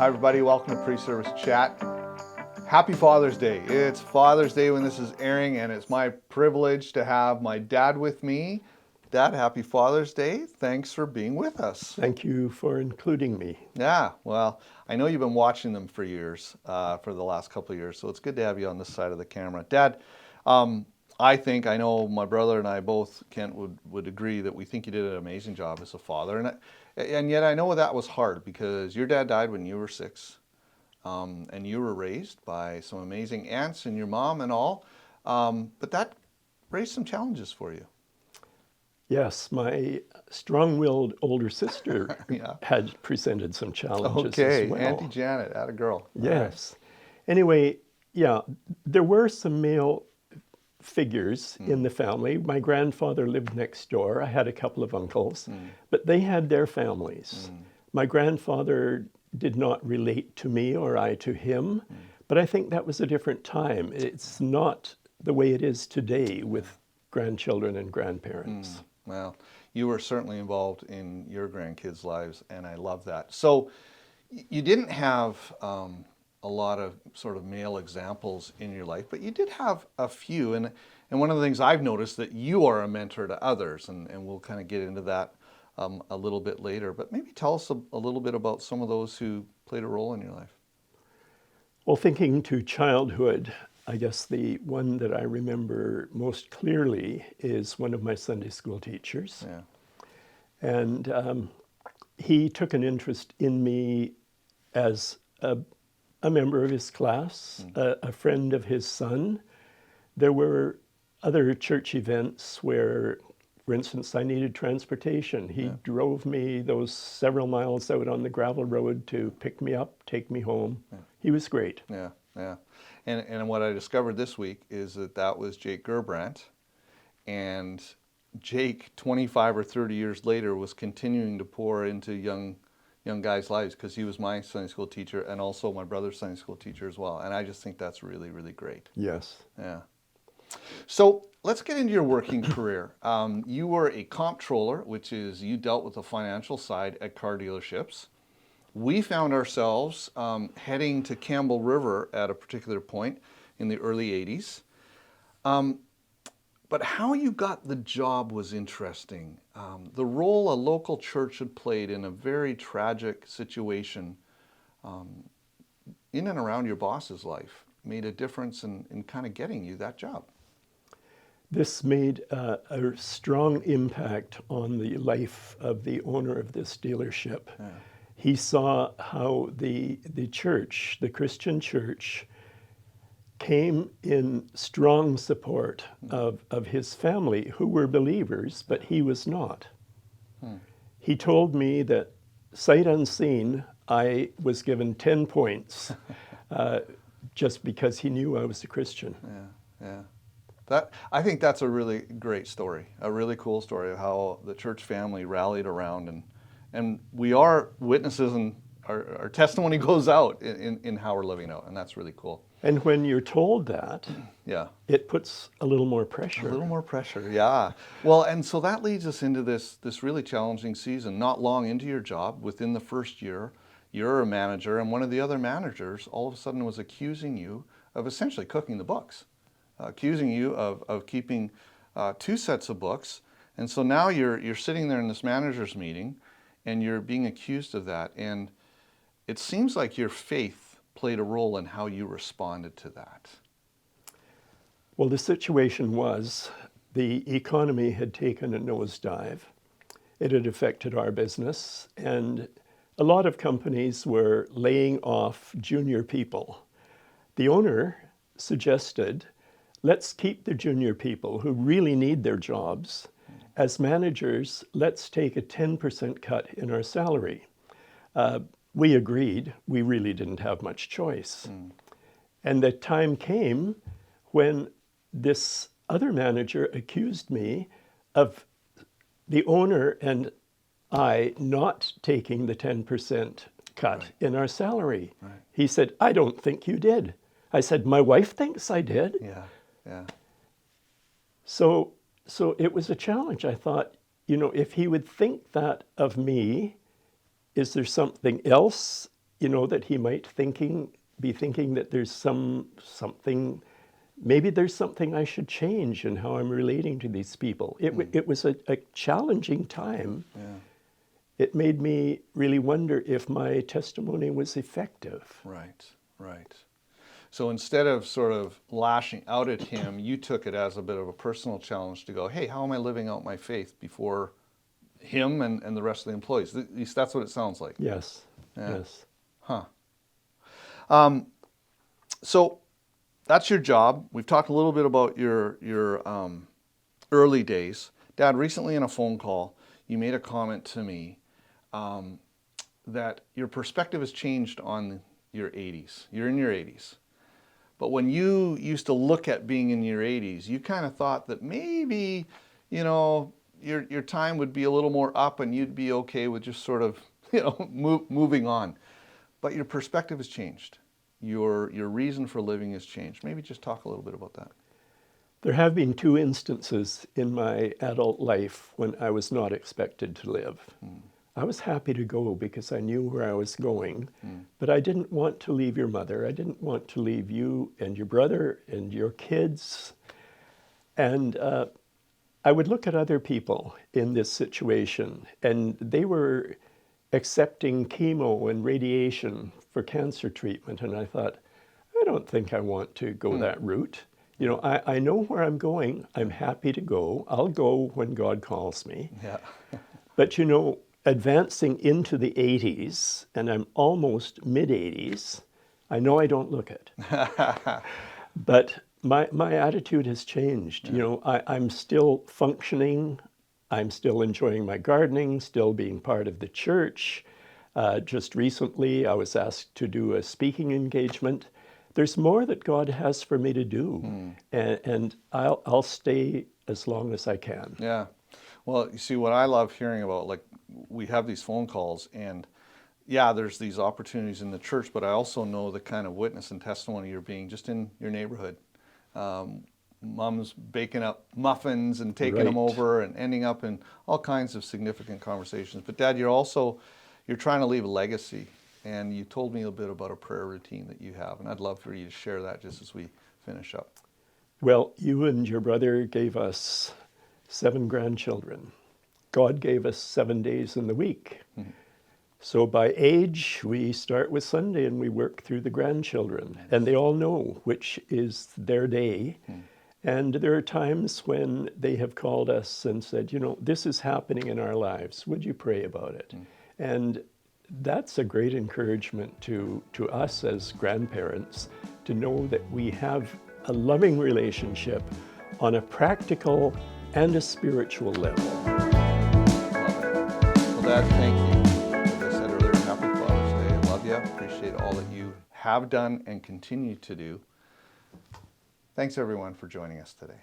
Hi everybody, welcome to Preservice Chat. Happy Father's Day. It's Father's Day when this is airing, and it's my privilege to have my dad with me. Dad, happy Father's Day. Thanks for being with us. Thank you for including me. Yeah, well, I know you've been watching them for years, for the last couple of years, so it's good to have you on this side of the camera. Dad, I know my brother and I both, Kent, would agree that we think you did an amazing job as a father. And yet I know that was hard because your dad died when you were 6. And you were raised by some amazing aunts and your mom and all. But that raised some challenges for you. Yes, my strong-willed older sister Yeah. had presented some challenges as well. Auntie Janet, atta girl. Yes. Anyway, yeah, there were some male figures in the family. My grandfather lived next door. I had a couple of uncles, but they had their families. My grandfather did not relate to me or I to him, but I think that was a different time. It's not the way it is today with grandchildren and grandparents. Well, you were certainly involved in your grandkids' lives, and I love that. So you didn't have a lot of sort of male examples in your life, but you did have a few. And one of the things I've noticed that you are a mentor to others, and we'll kind of get into that a little bit later. But maybe tell us a little bit about some of those who played a role in your life. Well, thinking to childhood, I guess the one that I remember most clearly is one of my Sunday school teachers. Yeah. And he took an interest in me as a member of his class, a friend of his son. There were other church events where, for instance, I needed transportation. He drove me those several miles out on the gravel road to pick me up, take me home. Yeah. He was great. Yeah, yeah. And what I discovered this week is that was Jake Gerbrandt. And Jake, 25 or 30 years later, was continuing to pour into young guys' lives because he was my Sunday school teacher and also my brother's Sunday school teacher as well. And I just think that's really, really great. Yes. Yeah. So let's get into your working career. You were a comptroller, which is you dealt with the financial side at car dealerships. We found ourselves heading to Campbell River at a particular point in the early 80s. But how you got the job was interesting. The role a local church had played in a very tragic situation in and around your boss's life made a difference in kind of getting you that job. This made a strong impact on the life of the owner of this dealership. Yeah. He saw how the church, the Christian church, came in strong support of his family, who were believers, but he was not. He told me that, sight unseen, I was given 10 points just because he knew I was a Christian. Yeah, yeah. I think that's a really great story, a really cool story of how the church family rallied around, and we are witnesses, and our testimony goes out in how we're living out, and that's really cool. And when you're told that, yeah, it puts a little more pressure. A little more pressure, yeah. Well, and so that leads us into this really challenging season. Not long into your job, within the first year, you're a manager, and one of the other managers all of a sudden was accusing you of essentially cooking the books, accusing you of keeping 2 sets of books. And so now you're sitting there in this manager's meeting, and you're being accused of that. And it seems like your faith played a role in how you responded to that. Well, the situation was the economy had taken a nosedive. It had affected our business, and a lot of companies were laying off junior people. The owner suggested, let's keep the junior people who really need their jobs. As managers, let's take a 10% cut in our salary. We agreed. We really didn't have much choice. And the time came when this other manager accused me of the owner and I not taking the 10% cut in our salary. Right. He said, I don't think you did. I said, my wife thinks I did. Yeah, yeah. So it was a challenge. I thought, if he would think that of me, is there something else that he might be thinking that there's something, maybe there's something I should change in how I'm relating to these people. It was a challenging time. Yeah. It made me really wonder if my testimony was effective. Right, right. So instead of sort of lashing out at him, you took it as a bit of a personal challenge to go, hey, how am I living out my faith before him and the rest of the employees? At least that's what it sounds like. Yes, Yeah. yes. Huh. So that's your job. We've talked a little bit about your early days. Dad, recently in a phone call, you made a comment to me that your perspective has changed on your 80s. You're in your 80s. But when you used to look at being in your 80s, you kind of thought that maybe, your time would be a little more up and you'd be okay with just sort of, moving on. But your perspective has changed. Your reason for living has changed. Maybe just talk a little bit about that. There have been 2 instances in my adult life when I was not expected to live. I was happy to go because I knew where I was going, but I didn't want to leave your mother. I didn't want to leave you and your brother and your kids. And I would look at other people in this situation, and they were accepting chemo and radiation for cancer treatment. And I thought, I don't think I want to go that route. I know where I'm going. I'm happy to go. I'll go when God calls me. Yeah. But advancing into the 80s, and I'm almost mid-80s, I know I don't look it. But my attitude has changed. I'm still functioning. I'm still enjoying my gardening, still being part of the church. Just recently, I was asked to do a speaking engagement. There's more that God has for me to do, and I'll stay as long as I can. Yeah. Well, you see, what I love hearing about, like, we have these phone calls, and yeah, there's these opportunities in the church, but I also know the kind of witness and testimony you're being just in your neighborhood. Mom's baking up muffins and taking them over and ending up in all kinds of significant conversations. But Dad, you're trying to leave a legacy, and you told me a bit about a prayer routine that you have, and I'd love for you to share that just as we finish up. Well, you and your brother gave us 7 grandchildren. God gave us 7 days in the week. So by age, we start with Sunday and we work through the grandchildren. And they all know which is their day. And there are times when they have called us and said, this is happening in our lives. Would you pray about it? And that's a great encouragement to us as grandparents to know that we have a loving relationship on a practical and a spiritual level. Well, Dad, thank you. As I said earlier, happy Father's Day. I love you. Appreciate all that you have done and continue to do. Thanks, everyone, for joining us today.